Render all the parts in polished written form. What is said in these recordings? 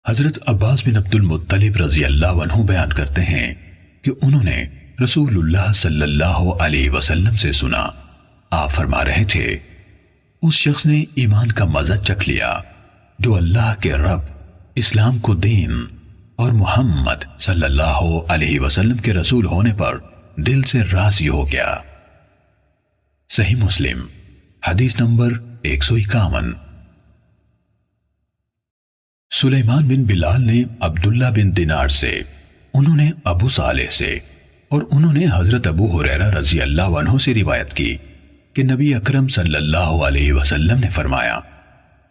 حضرت عباس بن عبد المطلب رضی اللہ عنہ بیان کرتے ہیں کہ انہوں نے رسول اللہ صلی اللہ علیہ وسلم سے سنا، آپ فرما رہے تھے، اس شخص نے ایمان کا مزہ چکھ لیا جو اللہ کے رب، اسلام کو دین اور محمد صلی اللہ علیہ وسلم کے رسول ہونے پر دل سے راضی ہو گیا۔ صحیح مسلم حدیث نمبر 151۔ سلیمان بن بلال نے عبداللہ بن دینار سے، انہوں نے ابو صالح سے، اور انہوں نے حضرت ابو ہریرہ رضی اللہ عنہ سے روایت کی کہ نبی اکرم صلی اللہ علیہ وسلم نے فرمایا،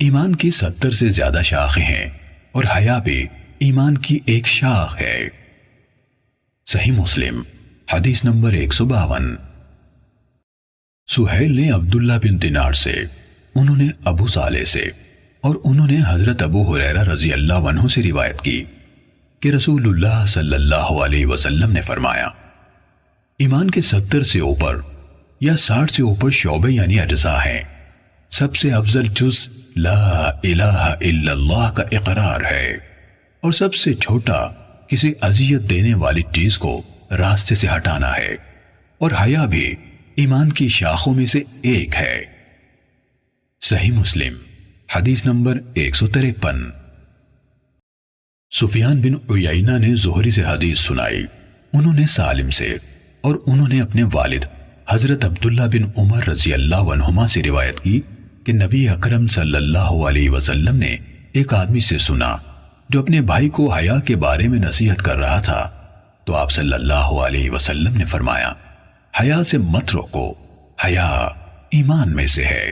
ایمان کی 70 سے زیادہ شاخیں ہیں اور حیا بھی ایمان کی ایک شاخ ہے۔ صحیح مسلم حدیث نمبر 152۔ سہیل نے عبداللہ بن دینار سے، انہوں نے ابو صالح سے، اور انہوں نے حضرت ابو ہریرہ رضی اللہ عنہ سے روایت کی کہ رسول اللہ صلی اللہ علیہ وسلم نے فرمایا، ایمان کے 70 سے اوپر یا 60 سے اوپر شعبے یعنی اجزاء ہیں، سب سے افضل جز لا الہ الا اللہ کا اقرار ہے، اور سب سے چھوٹا کسی اذیت دینے والی چیز کو راستے سے ہٹانا ہے، اور حیا بھی ایمان کی شاخوں میں سے ایک ہے۔ صحیح مسلم حدیث نمبر 153۔ سفیان بن عیینہ نے زہری سے حدیث سنائی، انہوں نے سالم سے، اور انہوں نے اپنے والد حضرت عبداللہ بن عمر رضی اللہ عنہما سے روایت کی کہ نبی اکرم صلی اللہ علیہ وسلم نے ایک آدمی سے سنا جو اپنے بھائی کو حیا کے بارے میں نصیحت کر رہا تھا، تو آپ صلی اللہ علیہ وسلم نے فرمایا، حیا سے مت روکو، حیا ایمان میں سے ہے۔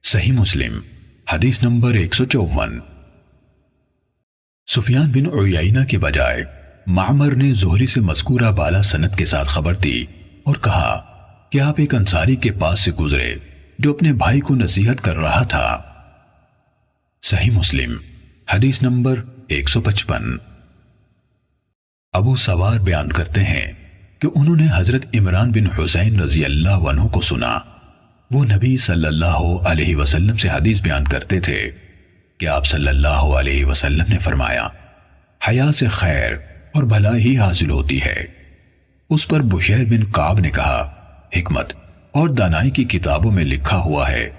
صحیح مسلم حدیث نمبر 154۔ سفیان بن عیینہ کے بجائے معمر نے زہری سے مذکورہ بالا سند کے ساتھ خبر دی اور کہا کہ آپ ایک انصاری کے پاس سے گزرے جو اپنے بھائی کو نصیحت کر رہا تھا۔ صحیح مسلم حدیث نمبر 155۔ ابو سوار بیان کرتے ہیں کہ انہوں نے حضرت عمران بن حسین رضی اللہ عنہ کو سنا، وہ نبی صلی اللہ علیہ وسلم سے حدیث بیان کرتے تھے کہ آپ صلی اللہ علیہ وسلم نے فرمایا، حیا سے خیر اور بھلائی حاصل ہوتی ہے۔ اس پر بشیر بن کعب نے کہا، حکمت اور دانائی کی کتابوں میں لکھا ہوا ہے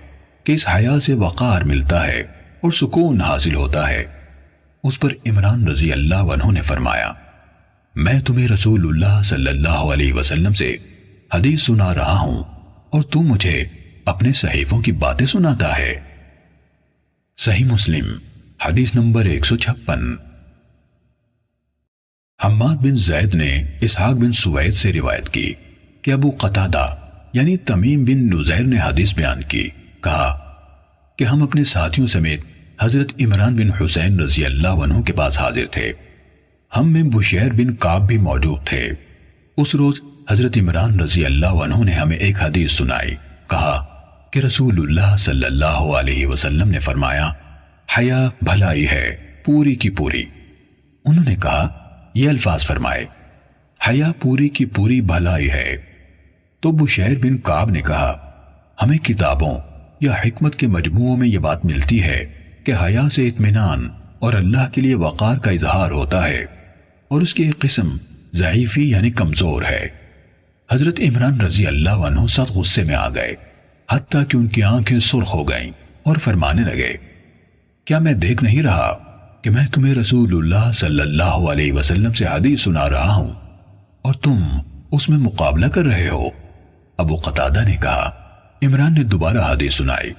کہ اس حیا سے وقار ملتا ہے اور سکون حاصل ہوتا ہے۔ اس پر عمران رضی اللہ عنہ نے فرمایا، میں تمہیں رسول اللہ صلی اللہ علیہ وسلم سے حدیث سنا رہا ہوں اور تم مجھے اپنے صحیفوں کی باتیں سناتا ہے۔ صحیح مسلم حدیث نمبر 156۔ حماد بن زید نے اسحاق بن سوید سے روایت کی کہ ابو قتادہ یعنی تمیم بن نزیر نے حدیث بیان کی، کہا کہ ہم اپنے ساتھیوں سمیت حضرت عمران بن حسین رضی اللہ عنہ کے پاس حاضر تھے، ہم میں بشیر بن کعب بھی موجود تھے۔ اس روز حضرت عمران رضی اللہ عنہ نے ہمیں ایک حدیث سنائی، کہا کہ رسول اللہ صلی اللہ علیہ وسلم نے فرمایا، حیا بھلائی ہے پوری کی پوری۔ انہوں نے کہا، یہ الفاظ فرمائے، حیا پوری کی پوری بھلائی ہے۔ تو بشیر بن کعب نے کہا، ہمیں کتابوں یا حکمت کے مجموعوں میں یہ بات ملتی ہے کہ حیا سے اطمینان اور اللہ کے لیے وقار کا اظہار ہوتا ہے، اور اس کی ایک قسم ضعیفی یعنی کمزور ہے۔ حضرت عمران رضی اللہ عنہ سخت غصے میں آ گئے، حتیٰ کہ ان کی آنکھیں سرخ ہو گئیں اور فرمانے لگے، کیا میں دیکھ نہیں رہا کہ میں تمہیں رسول اللہ صلی اللہ علیہ وسلم سے حدیث سنا رہا ہوں اور تم اس میں مقابلہ کر رہے ہو؟ ابو قتادہ نے کہا، عمران نے دوبارہ حدیث سنائی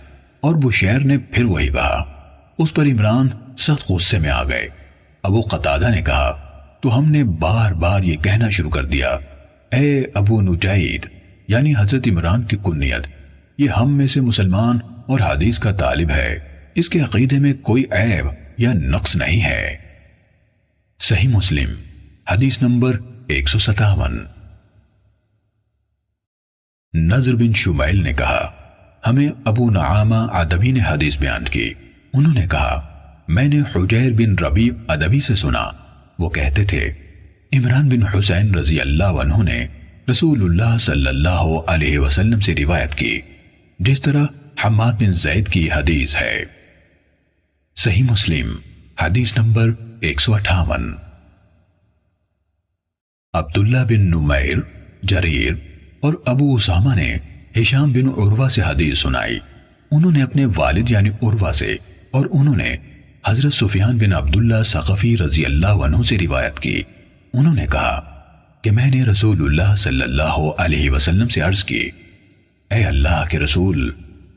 اور بشیر نے پھر وہی کہا۔ اس پر عمران سخت غصے میں آ گئے۔ ابو قتادہ نے کہا، تو ہم نے بار بار یہ کہنا شروع کر دیا، اے ابو نجید یعنی حضرت عمران کی کنیت، یہ ہم میں سے مسلمان اور حدیث کا طالب ہے، اس کے عقیدے میں کوئی عیب یا نقص نہیں ہے۔ صحیح مسلم حدیث نمبر 157۔ نضر بن شمیل نے کہا، ہمیں ابو نعامہ ادبی نے حدیث بیان کی، انہوں نے کہا، میں نے حجیر بن ربیع ادبی سے سنا، وہ کہتے تھے، عمران بن حسین رضی اللہ عنہ نے رسول اللہ صلی اللہ علیہ وسلم سے روایت کی، جس طرح حماد بن زید کی حدیث ہے۔ صحیح مسلم حدیث نمبر 158۔ عبداللہ بن نمیر، جریر اور ابو اسامہ نے ہشام بن عروہ سے حدیث سنائی۔ انہوں نے اپنے والد یعنی عروہ سے، اور انہوں نے حضرت سفیان بن عبداللہ ثقفی رضی اللہ عنہ سے روایت کی۔ انہوں نے کہا کہ میں نے رسول اللہ صلی اللہ علیہ وسلم سے عرض کی، اے اللہ کے رسول،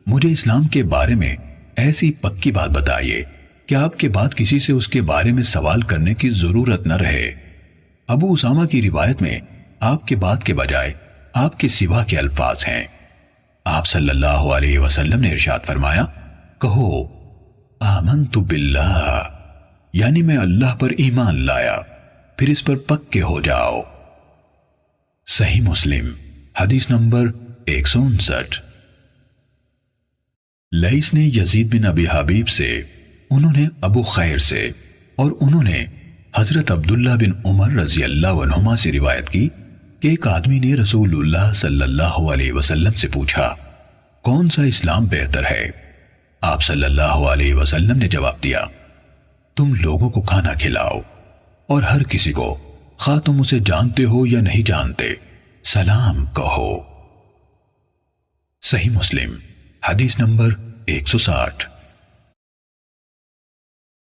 مجھے اسلام کے بارے میں ایسی پکی بات بتائیے کہ آپ کے بعد کسی سے اس کے بارے میں سوال کرنے کی ضرورت نہ رہے۔ ابو اسامہ کی روایت میں آپ کے بعد کے بجائے آپ کے سوا کے الفاظ ہیں۔ آپ صلی اللہ علیہ وسلم نے ارشاد فرمایا، کہو آمنت باللہ، یعنی میں اللہ پر ایمان لایا، پھر اس پر پکے ہو جاؤ۔ صحیح مسلم حدیث نمبر 159۔ لیث نے یزید بن ابی حبیب سے، انہوں نے ابو خیر سے، اور انہوں نے حضرت عبداللہ بن عمر رضی اللہ عنہما سے روایت کی کہ ایک آدمی نے رسول اللہ صلی اللہ علیہ وسلم سے پوچھا، کون سا اسلام بہتر ہے؟ آپ صلی اللہ علیہ وسلم نے جواب دیا، تم لوگوں کو کھانا کھلاؤ اور ہر کسی کو، خواہ تم اسے جانتے ہو یا نہیں جانتے، سلام کہو۔ صحیح مسلم حدیث نمبر 160۔